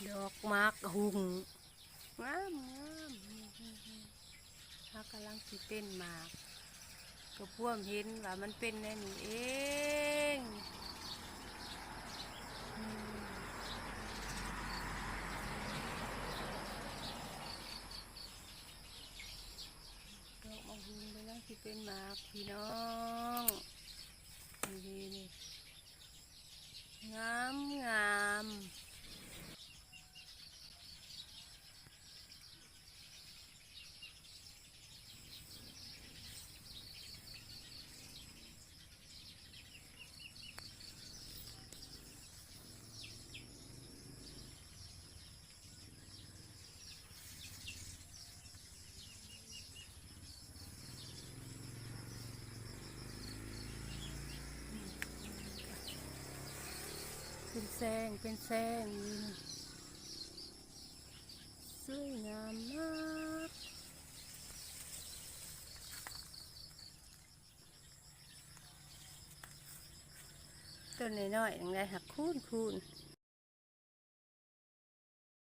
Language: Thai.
ดอกมากหุ่งงามงามถ้ากำลังสิเป็นหมากก็พ่วมเห็นว่ามันเป็นแน่นี่เองอืมดอกมะฮุงกำลังสิเป็นหมากพี่น้องนี่นี่งามงามเป็นแซงเป็นแซงนี่สวยงามมากต้นน้อยๆอย่างไรหักคูน